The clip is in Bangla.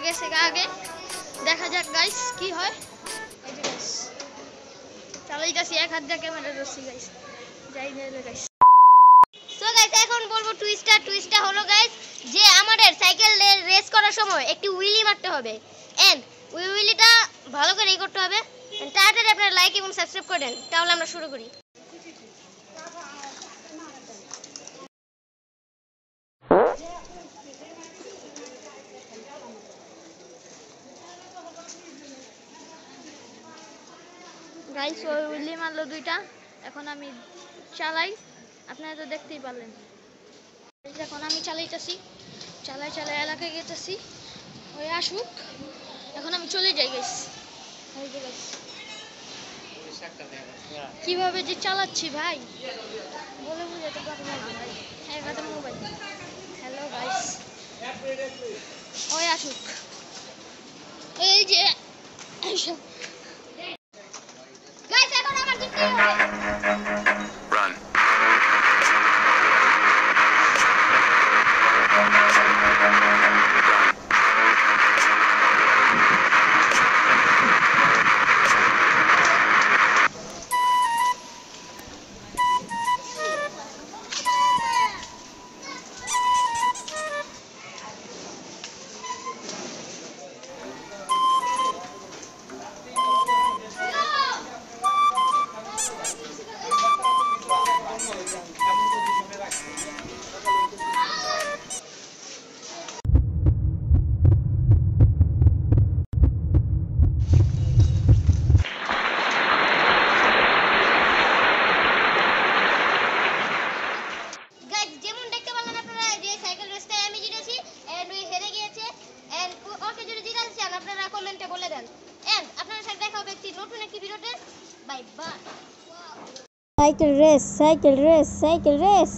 গেছে আগে, দেখা যাক গাইস কি হয়। এই যে গাইস চালাইতাছি, এক হাত দিয়ে ক্যামেরা ধরছি গাইস, যাই না গাইস। সো গাইস এখন বলবো টুইস্টটা হলো গাইস যে আমাদের সাইকেল রেস করার সময় একটি হুইলি মারতে হবে, এন্ড ওই হুইলিটা ভালো করে করতে হবে। তাড়াতাড়ি আপনারা লাইক এবং সাবস্ক্রাইব করে দেন, তাহলে আমরা শুরু করি। গাইস ওই হুইলি মারলো দুইটা, এখন আমি চালাই, আপনারা তো দেখতেই পারলেন। এখন আমি চালাইতেছি, চালাই এলাকায় গেতেছি, ওই আসুক, এখন আমি চলে যাই গাইস। কিভাবে যে চালাচ্ছি ভাই বলে বুঝাতে পারবো না ভাই, এক হাতে মোবাইল। হ্যালো গাইস, ওই আসুক, এই যে গাইস এখন আমার জিততে হবে। রান কমেন্টে বলে দেন, এন্ড আপনাদের সাথে দেখা হবে একটি নতুন একটি ভিডিওতে। Bye bye. Cycle race